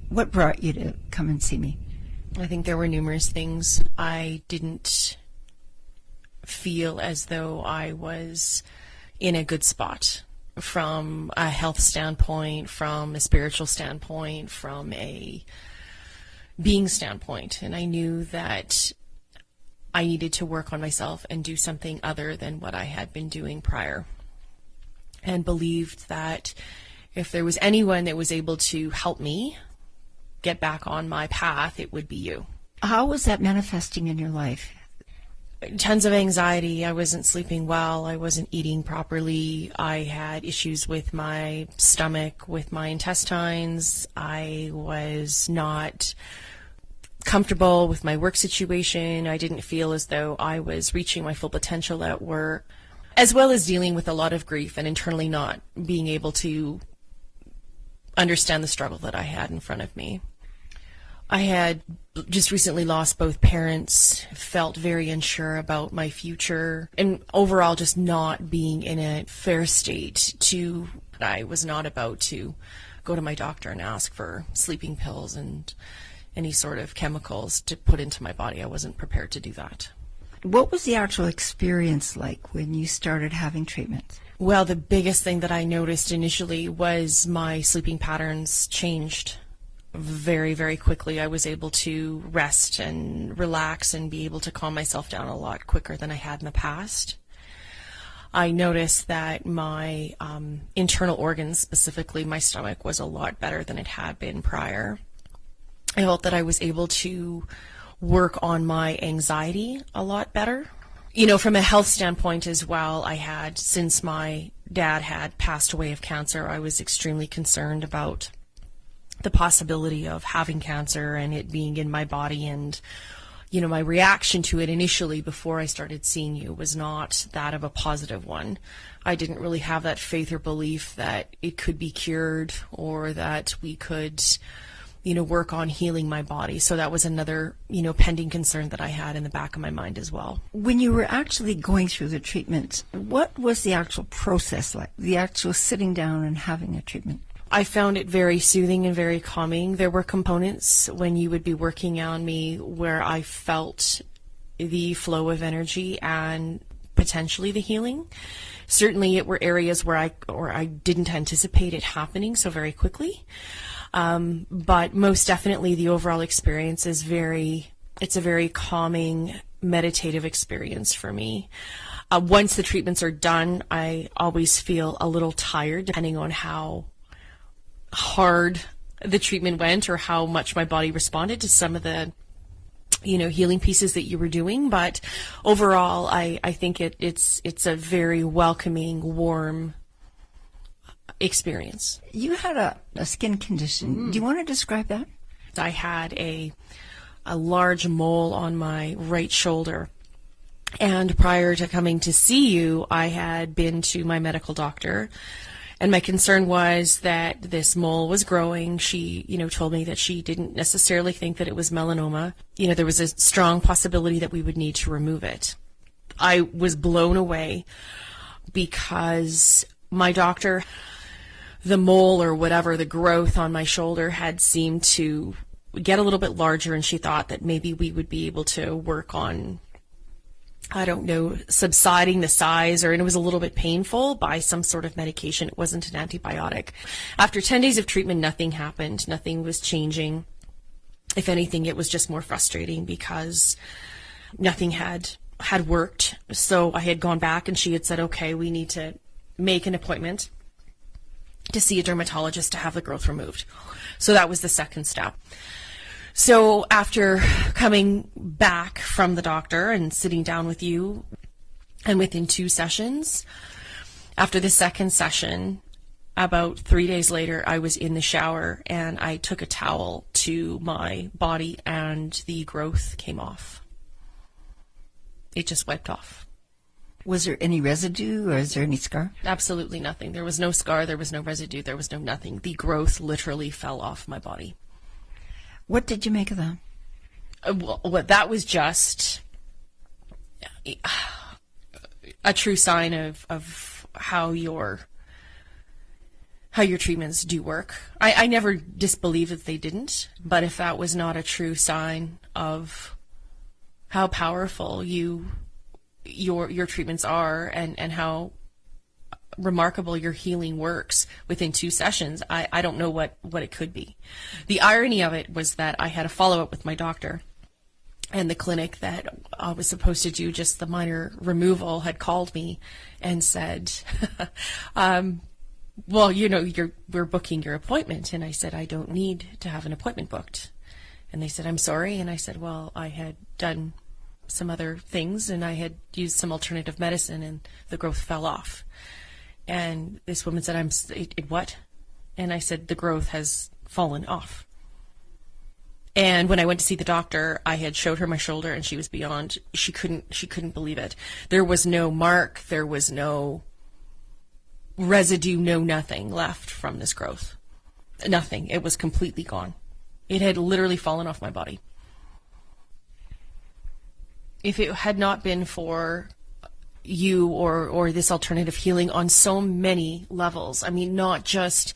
What brought you to come and see me? I think there were numerous things. I didn't feel as though I was in a good spot from a health standpoint, from a spiritual standpoint, from a being standpoint. And I knew that I needed to work on myself and do something other than what I had been doing prior. And believed that if there was anyone that was able to help me get back on my path, it would be you. How was that manifesting in your life? Tons of anxiety. I wasn't sleeping well. I wasn't eating properly. I had issues with my stomach, with my intestines. I was not comfortable with my work situation. I didn't feel as though I was reaching my full potential at work, as well as dealing with a lot of grief and internally not being able to understand the struggle that I had in front of me. I had just recently lost both parents, felt very unsure about my future, and overall just not being in a fair state to, I was not about to go to my doctor and ask for sleeping pills and any sort of chemicals to put into my body. I wasn't prepared to do that. What was the actual experience like when you started having treatment? Well, the biggest thing that I noticed initially was my sleeping patterns changed very, very quickly. I was able to rest and relax and be able to calm myself down a lot quicker than I had in the past. I noticed that my internal organs, specifically my stomach, was a lot better than it had been prior. I felt that I was able to work on my anxiety a lot better. You know, from a health standpoint as well, I had, since my dad had passed away of cancer, I was extremely concerned about the possibility of having cancer and it being in my body. And, you know, my reaction to it initially before I started seeing you was not that of a positive one. I didn't really have that faith or belief that it could be cured or that we could, you know, work on healing my body. So that was another, you know, pending concern that I had in the back of my mind as well. When you were actually going through the treatment, what was the actual process like, the actual sitting down and having a treatment? I found it very soothing and very calming. There were components when you would be working on me where I felt the flow of energy and potentially the healing. Certainly it were areas where I didn't anticipate it happening so very quickly. But most definitely the overall experience is it's a very calming, meditative experience for me. Once the treatments are done, I always feel a little tired, depending on how hard the treatment went or how much my body responded to some of the, you know, healing pieces that you were doing. But overall, I think it's a very welcoming, warm experience. You had a skin condition. Mm-hmm. Do you want to describe that? I had a large mole on my right shoulder. And prior to coming to see you, I had been to my medical doctor. And my concern was that this mole was growing. She, you know, told me that she didn't necessarily think that it was melanoma. You know, there was a strong possibility that we would need to remove it. I was blown away because my doctor, the mole or whatever, the growth on my shoulder had seemed to get a little bit larger, and she thought that maybe we would be able to work on, I don't know, subsiding the size, and it was a little bit painful by some sort of medication. It wasn't an antibiotic. After 10 days of treatment, nothing happened. Nothing was changing. If anything, it was just more frustrating because nothing had worked. So I had gone back and she had said, okay, we need to make an appointment to see a dermatologist to have the growth removed. So that was the second step. So after coming back from the doctor and sitting down with you, and within 2 sessions, after the second session, about 3 days later, I was in the shower and I took a towel to my body and the growth came off. It just wiped off. Was there any residue or is there any scar? Absolutely nothing. There was no scar, there was no residue, there was no nothing. The growth literally fell off my body. What did you make of that? Well, that was just a true sign of how your how your treatments do work. I never disbelieved that they didn't, but if that was not a true sign of how powerful your treatments are and how remarkable your healing works within 2 sessions, I don't know what it could be. The irony of it was that I had a follow-up with my doctor, and the clinic that I was supposed to do just the minor removal had called me and said, well, we're booking your appointment. And I said, I don't need to have an appointment booked. And they said, I'm sorry. And I said, well, I had done some other things and I had used some alternative medicine and the growth fell off. And this woman said, what? And I said, the growth has fallen off. And when I went to see the doctor, I had showed her my shoulder and she was beyond, she couldn't believe it. There was no mark, there was no residue, no nothing left from this growth. Nothing. It was completely gone. It had literally fallen off my body. If it had not been for you or this alternative healing on so many levels, I mean, not just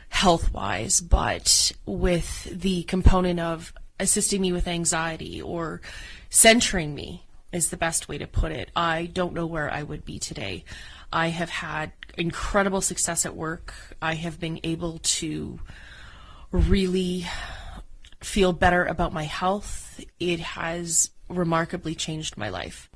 health-wise, but with the component of assisting me with anxiety or centering me is the best way to put it, I don't know where I would be today. I have had incredible success at work. I have been able to really feel better about my health. It has remarkably changed my life.